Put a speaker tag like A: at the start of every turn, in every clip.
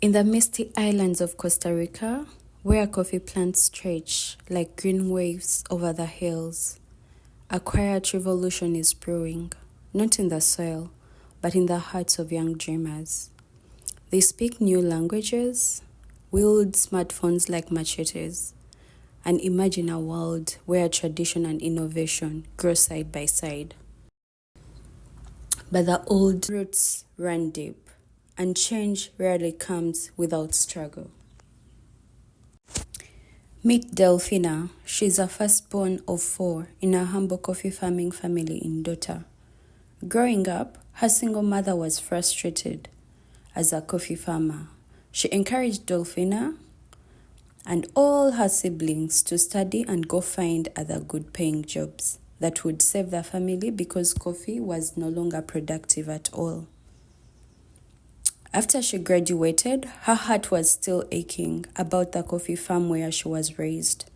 A: In the misty islands of Costa Rica, where coffee plants stretch like green waves over the hills, a quiet revolution is brewing, not in the soil, but in the hearts of young dreamers. They speak new languages, wield smartphones like machetes, and imagine a world where tradition and innovation grow side by side. But the old roots run deep, and change rarely comes without struggle. Meet Delphina. She's a firstborn of 4 in a humble coffee farming family in Dota. Growing up, her single mother was frustrated as a coffee farmer. She encouraged Delphina and all her siblings to study and go find other good paying jobs that would save the family because coffee was no longer productive at all. After she graduated, her heart was still aching about the coffee farm where she was raised.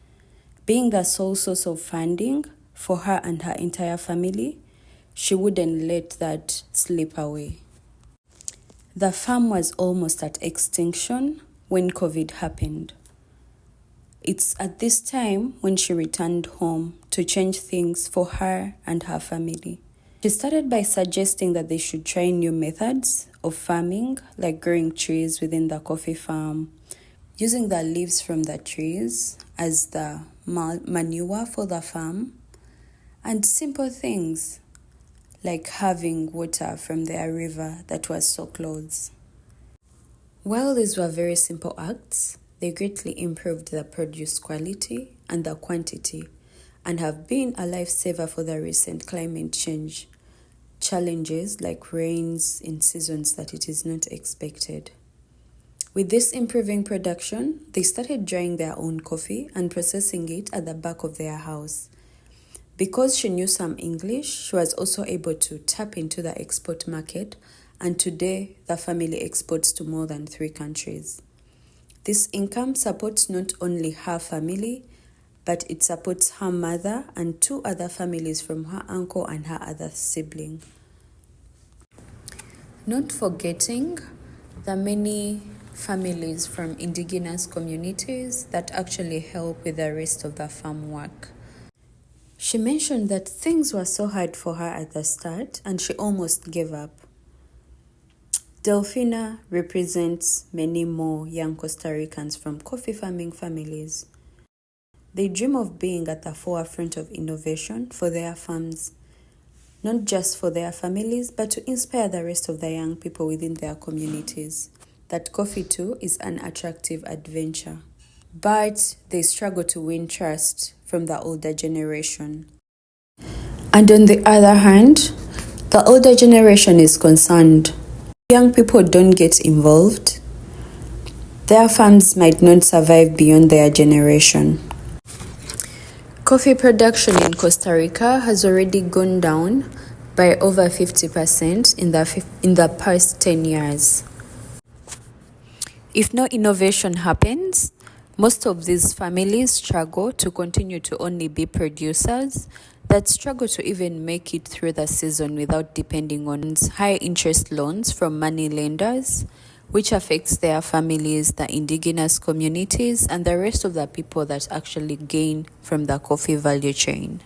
A: Being the sole source of funding for her and her entire family, she wouldn't let that slip away. The farm was almost at extinction when COVID happened. It's at this time when she returned home to change things for her and her family. She started by suggesting that they should try new methods of farming, like growing trees within the coffee farm, using the leaves from the trees as the manure for the farm, and simple things like having water from their river that was so close. While these were very simple acts, they greatly improved the produce quality and the quantity, and have been a lifesaver for the recent climate change challenges like rains in seasons that it is not expected. With this improving production, they started drying their own coffee and processing it at the back of their house. Because she knew some English, she was also able to tap into the export market, and today the family exports to more than 3 countries. This income supports not only her family, but it supports her mother and 2 other families from her uncle and her other sibling. Not forgetting the many families from indigenous communities that actually help with the rest of the farm work. She mentioned that things were so hard for her at the start and she almost gave up. Delphina represents many more young Costa Ricans from coffee farming families. They dream of being at the forefront of innovation for their farms, not just for their families, but to inspire the rest of the young people within their communities that coffee too is an attractive adventure. But they struggle to win trust from the older generation. And on the other hand, the older generation is concerned. Young people don't get involved. Their farms might not survive beyond their generation. Coffee production in Costa Rica has already gone down by over 50% in the past 10 years. If no innovation happens, most of these families struggle to continue to only be producers that struggle to even make it through the season without depending on high interest loans from money lenders, which affects their families, the indigenous communities, and the rest of the people that actually gain from the coffee value chain.